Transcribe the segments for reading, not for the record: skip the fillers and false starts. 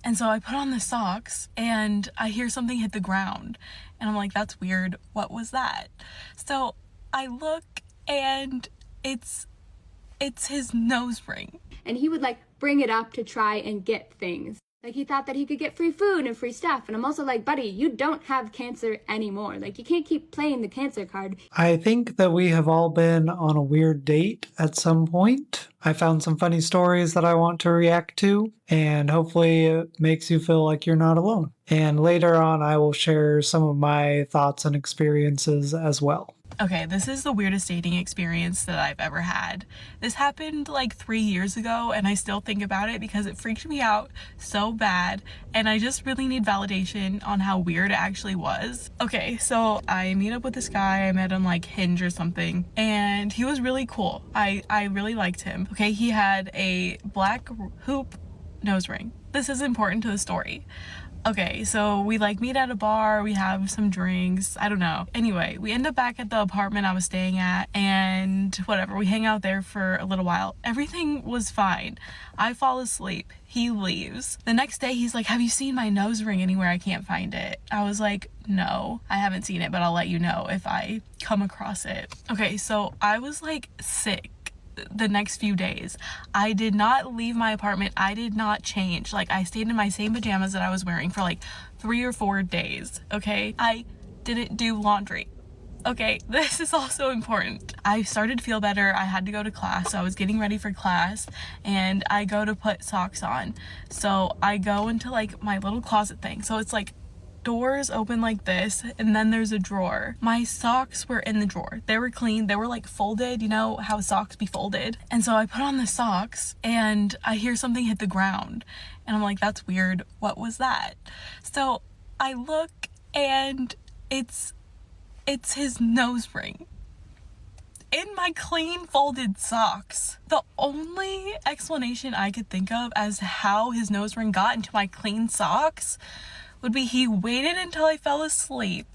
And so I put on the socks and I hear something hit the ground. And I'm like, that's weird. What was that? So I look and it's his nose ring. And he would like bring it up to try and get things. Like he thought that he could get free food and free stuff. And I'm also like, buddy, you don't have cancer anymore. Like you can't keep playing the cancer card. I think that we have all been on a weird date at some point. I found some funny stories that I want to react to, and hopefully it makes you feel like you're not alone. And later on, I will share some of my thoughts and experiences as well. Okay, this is the weirdest dating experience that I've ever had. This happened like 3 years ago and I still think about it because it freaked me out so bad and I just really need validation on how weird it actually was. Okay, so I meet up with this guy. I met on like Hinge or something and he was really cool. I really liked him. Okay, he had a black hoop nose ring. This is important to the story. Okay, so we like meet at a bar, we have some drinks, I don't know. Anyway, we end up back at the apartment I was staying at and whatever, we hang out there for a little while. Everything was fine. I fall asleep, he leaves. The next day he's like, have you seen my nose ring anywhere? I can't find it. I was like, no, I haven't seen it, but I'll let you know if I come across it. Okay, so I was like sick the next few days. I did not leave my apartment. I did not change. Like I stayed in my same pajamas that I was wearing for like 3 or 4 days. Okay, I didn't do laundry. Okay, this is also important. I started to feel better. I had to go to class, so I was getting ready for class and I go to put socks on. So I go into like my little closet thing. So it's like doors open like this and then there's a drawer. My socks were in the drawer. They were clean. They were like folded, you know how socks be folded. And so I put on the socks and I hear something hit the ground and I'm like, that's weird. What was that? So I look and it's his nose ring in my clean folded socks. The only explanation I could think of as to how his nose ring got into my clean socks would be he waited until I fell asleep.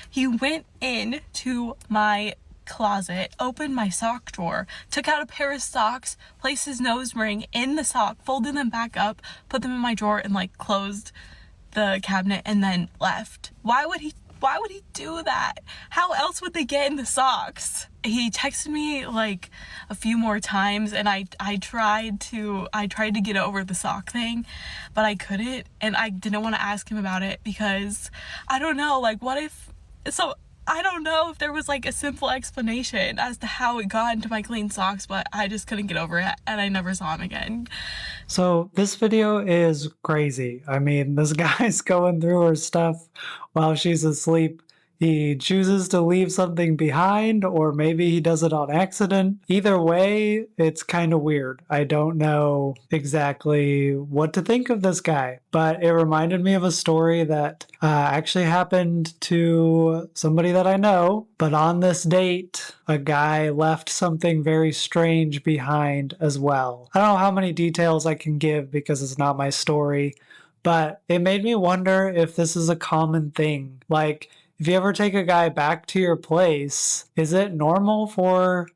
He went in to my closet, opened my sock drawer, took out a pair of socks, placed his nose ring in the sock, folded them back up, put them in my drawer and like closed the cabinet and then left. Why would he do that? How else would they get in the socks? He texted me like a few more times and I tried to get over the sock thing, but I couldn't and I didn't want to ask him about it because I don't know, like I don't know if there was like a simple explanation as to how it got into my clean socks, but I just couldn't get over it and I never saw him again. So this video is crazy. I mean, this guy's going through her stuff while she's asleep. He chooses to leave something behind, or maybe he does it on accident. Either way, it's kind of weird. I don't know exactly what to think of this guy, but it reminded me of a story that actually happened to somebody that I know. But on this date, a guy left something very strange behind as well. I don't know how many details I can give because it's not my story, but it made me wonder if this is a common thing. Like, if you ever take a guy back to your place, is it normal for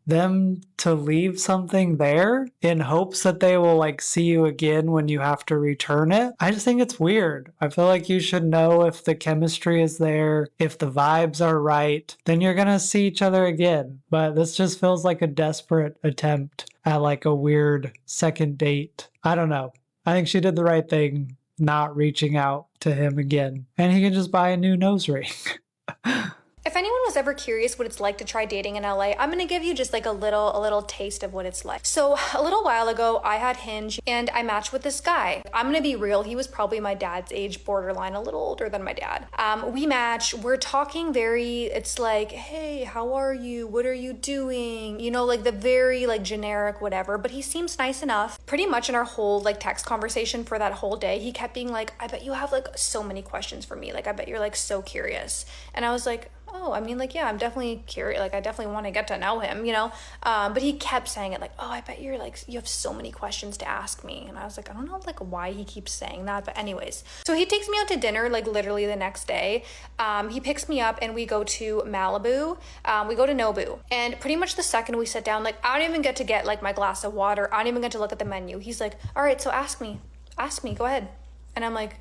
them to leave something there in hopes that they will like see you again when you have to return it? I just think it's weird. I feel like you should know if the chemistry is there, if the vibes are right, then you're gonna see each other again. But this just feels like a desperate attempt at like a weird second date. I don't know. I think she did the right thing not reaching out to him again, and he can just buy a new nose ring. If anyone was ever curious what it's like to try dating in LA, I'm gonna give you just like a little taste of what it's like. So a little while ago, I had Hinge and I matched with this guy. I'm gonna be real, he was probably my dad's age, borderline, a little older than my dad. We match, we're talking it's like, hey, how are you? What are you doing? You know, like the very like generic whatever, but he seems nice enough. Pretty much in our whole like text conversation for that whole day, he kept being like, I bet you have like so many questions for me. Like, I bet you're like so curious. And I was like, oh, I mean, like, yeah, I'm definitely curious. Like, I definitely want to get to know him, you know? But he kept saying it like, oh, I bet you're like, you have so many questions to ask me. And I was like, I don't know, like, why he keeps saying that. But anyways, so he takes me out to dinner, like, literally the next day. He picks me up and we go to Malibu. We go to Nobu. And pretty much the second we sit down, like, I don't even get to get, like, my glass of water. I don't even get to look at the menu. He's like, all right, so ask me, go ahead. And I'm like,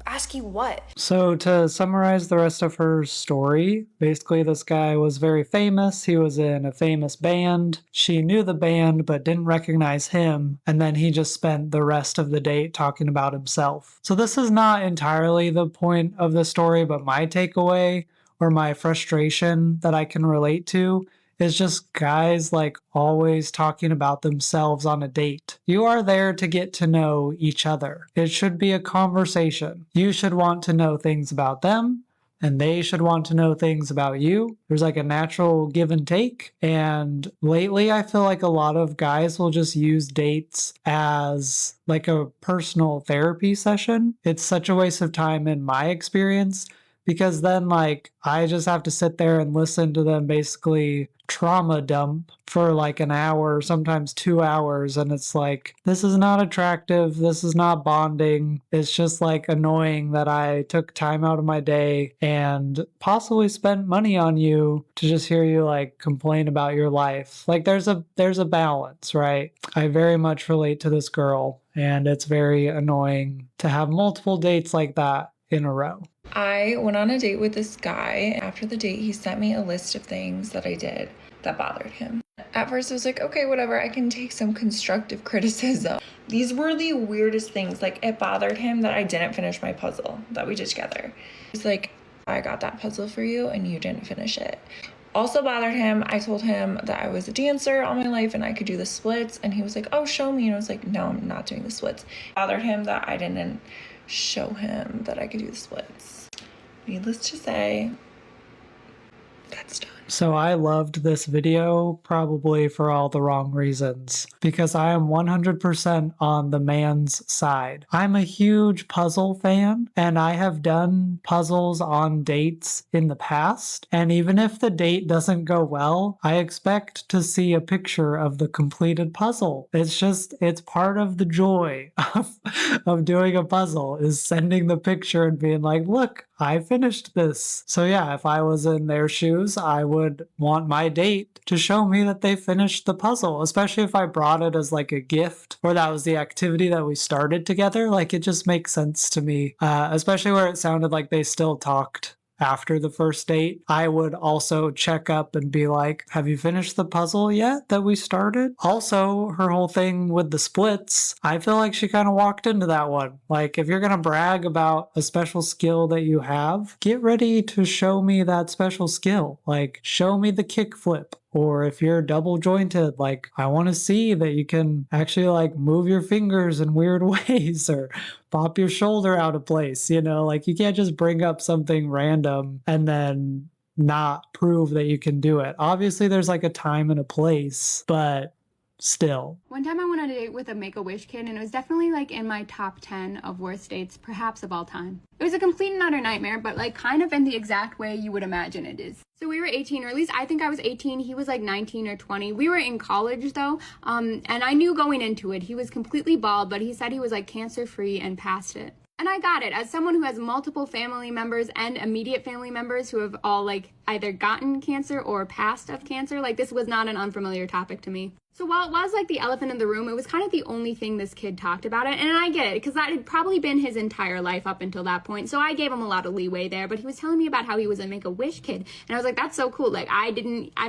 ask you what? So to summarize the rest of her story, basically this guy was very famous. He was in a famous band. She knew the band but didn't recognize him. And then he just spent the rest of the date talking about himself. So this is not entirely the point of the story, but my takeaway or my frustration that I can relate to is just guys like always talking about themselves on a date. You are there to get to know each other. It should be a conversation. You should want to know things about them, and they should want to know things about you. There's like a natural give and take. And lately, I feel like a lot of guys will just use dates as like a personal therapy session. It's such a waste of time in my experience, because then like I just have to sit there and listen to them basically trauma dump for like an hour, sometimes 2 hours, and it's like, this is not attractive, this is not bonding. It's just like annoying that I took time out of my day and possibly spent money on you to just hear you like complain about your life. Like there's a balance, right? I very much relate to this girl, and it's very annoying to have multiple dates like that in a row. I went on a date with this guy. After the date, he sent me a list of things that I did that bothered him. At first, I was like, okay, whatever, I can take some constructive criticism. These were the weirdest things. Like, it bothered him that I didn't finish my puzzle that we did together. He's like, I got that puzzle for you and you didn't finish it. Also bothered him, I told him that I was a dancer all my life and I could do the splits, and he was like, oh, show me. And I was like, no, I'm not doing the splits. Bothered him that I didn't show him that I could do the splits. Needless to say, that's done. So I loved this video probably for all the wrong reasons, because I am 100% on the man's side. I'm a huge puzzle fan, and I have done puzzles on dates in the past. And even if the date doesn't go well, I expect to see a picture of the completed puzzle. It's part of the joy of doing a puzzle, is sending the picture and being like, look, I finished this. So yeah, if I was in their shoes, I would want my date to show me that they finished the puzzle, especially if I brought it as like a gift, or that was the activity that we started together. Like, it just makes sense to me, especially where it sounded like they still talked after the first date. I would also check up and be like, have you finished the puzzle yet that we started? Also, her whole thing with the splits, I feel like she kind of walked into that one. Like, if you're going to brag about a special skill that you have, get ready to show me that special skill. Like, show me the kickflip. Or if you're double jointed, like, I want to see that you can actually like move your fingers in weird ways, or pop your shoulder out of place, like you can't just bring up something random and then not prove that you can do it. Obviously there's like a time and a place, but still. One time I went on a date with a Make-A-Wish kid, and it was definitely like in my top 10 of worst dates, perhaps of all time. It was a complete and utter nightmare, but like kind of in the exact way you would imagine it is. So we were 18, or at least I think I was 18. He was like 19 or 20. We were in college though, and I knew going into it, he was completely bald, but he said he was like cancer-free and past it. And I got it. As someone who has multiple family members and immediate family members who have all like either gotten cancer or passed of cancer, like this was not an unfamiliar topic to me. So while it was like the elephant in the room, it was kind of the only thing this kid talked about it. And I get it, because that had probably been his entire life up until that point. So I gave him a lot of leeway there, but he was telling me about how he was a Make-A-Wish kid. And I was like, that's so cool. Like I've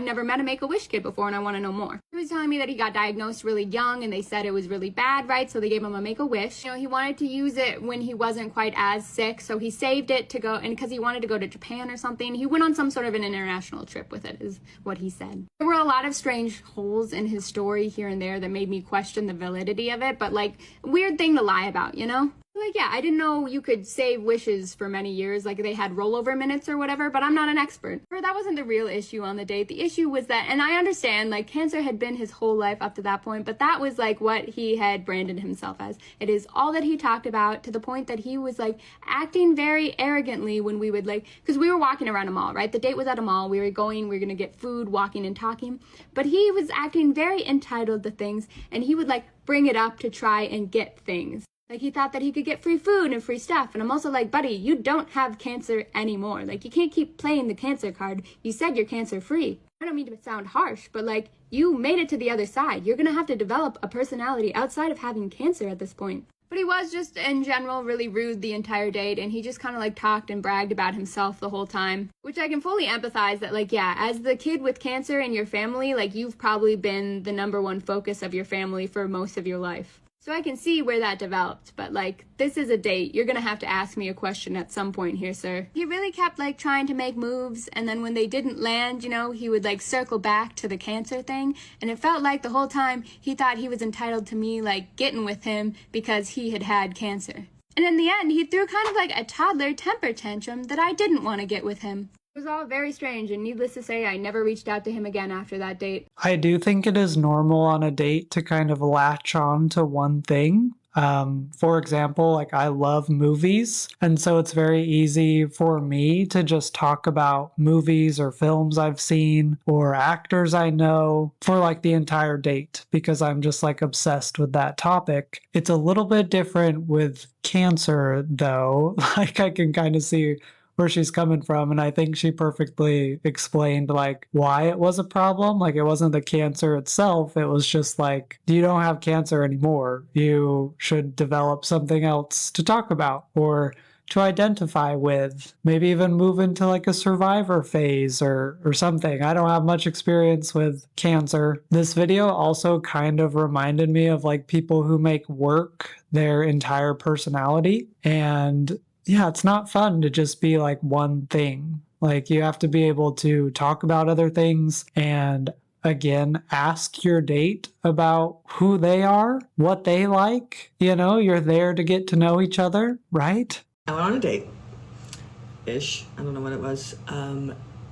never met a Make-A-Wish kid before, and I want to know more. He was telling me that he got diagnosed really young and they said it was really bad, right? So they gave him a Make-A-Wish. He wanted to use it when he wasn't quite as sick. So he saved it to go, and because he wanted to go to Japan or something, he went on some sort of an international trip with it, is what he said. There were a lot of strange holes in his story here and there that made me question the validity of it, but like, weird thing to lie about, Like, yeah, I didn't know you could save wishes for many years, like they had rollover minutes or whatever, but I'm not an expert. That wasn't the real issue on the date. The issue was that, and I understand, like, cancer had been his whole life up to that point, but that was like what he had branded himself as. It is all that he talked about, to the point that he was like acting very arrogantly when we would like, because we were walking around a mall, right? The date was at a mall. We were going to get food, walking and talking, but he was acting very entitled to things, and he would like bring it up to try and get things. Like, he thought that he could get free food and free stuff. And I'm also like, buddy, you don't have cancer anymore. Like, you can't keep playing the cancer card. You said you're cancer free. I don't mean to sound harsh, but like, you made it to the other side. You're gonna have to develop a personality outside of having cancer at this point. But he was just, in general, really rude the entire date, and he just kind of, like, talked and bragged about himself the whole time. Which I can fully empathize that, like, yeah, as the kid with cancer in your family, like, you've probably been the #1 focus of your family for most of your life. So I can see where that developed, but, like, this is a date. You're gonna have to ask me a question at some point here, sir. He really kept, like, trying to make moves, and then when they didn't land, you know, he would, like, circle back to the cancer thing, and it felt like the whole time he thought he was entitled to me, like, getting with him because he had had cancer. And in the end, he threw kind of like a toddler temper tantrum that I didn't want to get with him. It was all very strange, and needless to say, I never reached out to him again after that date. I do think it is normal on a date to kind of latch on to one thing. For example, like I love movies, and so it's very easy for me to just talk about movies or films I've seen or actors I know for like the entire date because I'm just like obsessed with that topic. It's a little bit different with cancer though. Like I can kind of see where she's coming from, and I think she perfectly explained like why it was a problem. Like it wasn't the cancer itself, it was just like you don't have cancer anymore, you should develop something else to talk about or to identify with, maybe even move into like a survivor phase or something. I don't have much experience with cancer. This video also kind of reminded me of like people who make work their entire personality, and yeah, it's not fun to just be like one thing. Like you have to be able to talk about other things and again, ask your date about who they are, what they like. You know, you're there to get to know each other, right? I went on a date-ish. I don't know what it was.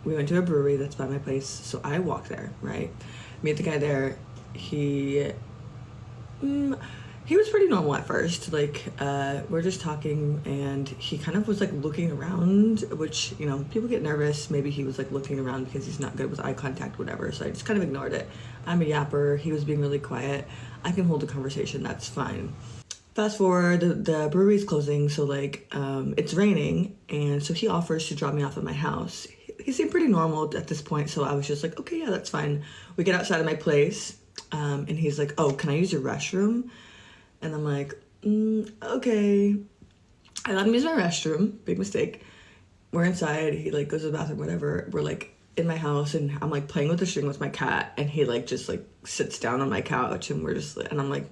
We went to a brewery that's by my place, so I walked there, right? Meet the guy there. He was pretty normal at first. Like, we're just talking, and he kind of was like looking around, which, you know, people get nervous. Maybe he was like looking around because he's not good with eye contact, whatever. So I just kind of ignored it. I'm a yapper. He was being really quiet. I can hold a conversation. That's fine. Fast forward, the brewery's closing, so like it's raining, and so he offers to drop me off at my house. He seemed pretty normal at this point, so I was just like, okay, yeah, that's fine. We get outside of my place, and he's like, oh, can I use your restroom? And I'm like, okay. I let him use my restroom. Big mistake. We're inside. He like goes to the bathroom, whatever. We're like in my house, and I'm like playing with the string with my cat, and he like just like sits down on my couch, and we're just, and I'm like,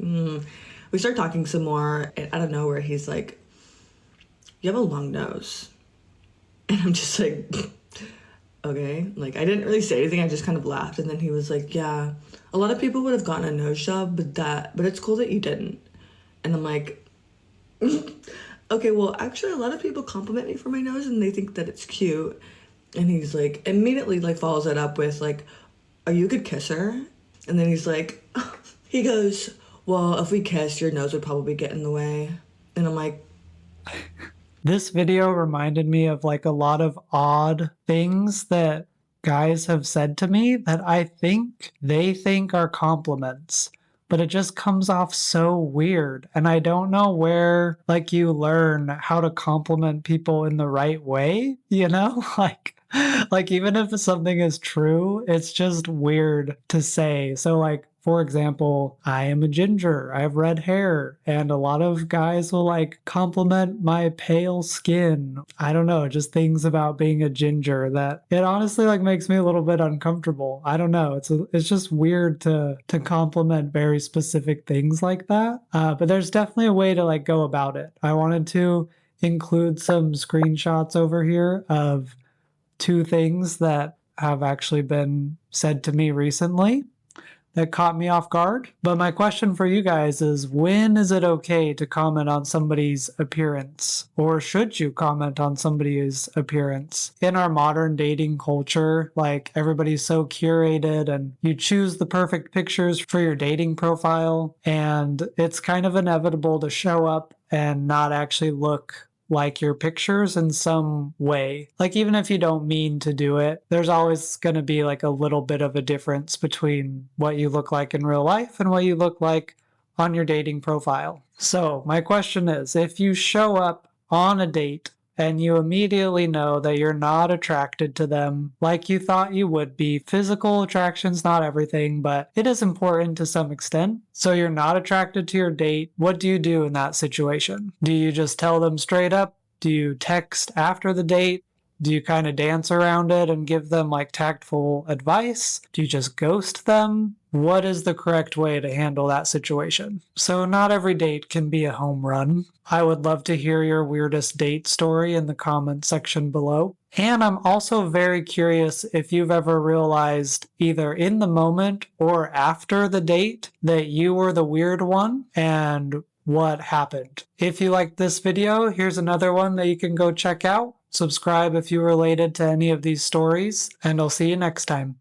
We start talking some more, and out of nowhere, he's like, you have a long nose. And I'm just like, okay. Like, I didn't really say anything. I just kind of laughed. And then he was like, yeah, a lot of people would have gotten a nose job, but it's cool that you didn't. And I'm like, okay, well, actually, a lot of people compliment me for my nose, and they think that it's cute. And he's like, immediately, like, follows it up with, like, are you a good kisser? And then he's like, he goes, well, if we kissed, your nose would probably get in the way. And I'm like... This video reminded me of like a lot of odd things that guys have said to me that I think they think are compliments, but it just comes off so weird. And I don't know where like you learn how to compliment people in the right way, you know? Like even if something is true, it's just weird to say. So like, for example, I am a ginger, I have red hair, and a lot of guys will like compliment my pale skin. I don't know, just things about being a ginger that it honestly like makes me a little bit uncomfortable. I don't know, it's just weird to compliment very specific things like that. But there's definitely a way to like go about it. I wanted to include some screenshots over here of 2 things that have actually been said to me recently that caught me off guard. But my question for you guys is, when is it okay to comment on somebody's appearance? Or should you comment on somebody's appearance? In our modern dating culture, like everybody's so curated and you choose the perfect pictures for your dating profile, and it's kind of inevitable to show up and not actually look like your pictures in some way. Like even if you don't mean to do it, there's always going to be like a little bit of a difference between what you look like in real life and what you look like on your dating profile. So my question is, if you show up on a date and you immediately know that you're not attracted to them like you thought you would be. Physical attraction's not everything, but it is important to some extent. So you're not attracted to your date. What do you do in that situation? Do you just tell them straight up? Do you text after the date? Do you kind of dance around it and give them like tactful advice? Do you just ghost them? What is the correct way to handle that situation? So not every date can be a home run. I would love to hear your weirdest date story in the comment section below. And I'm also very curious if you've ever realized either in the moment or after the date that you were the weird one and what happened. If you liked this video, here's another one that you can go check out. Subscribe if you related to any of these stories, and I'll see you next time.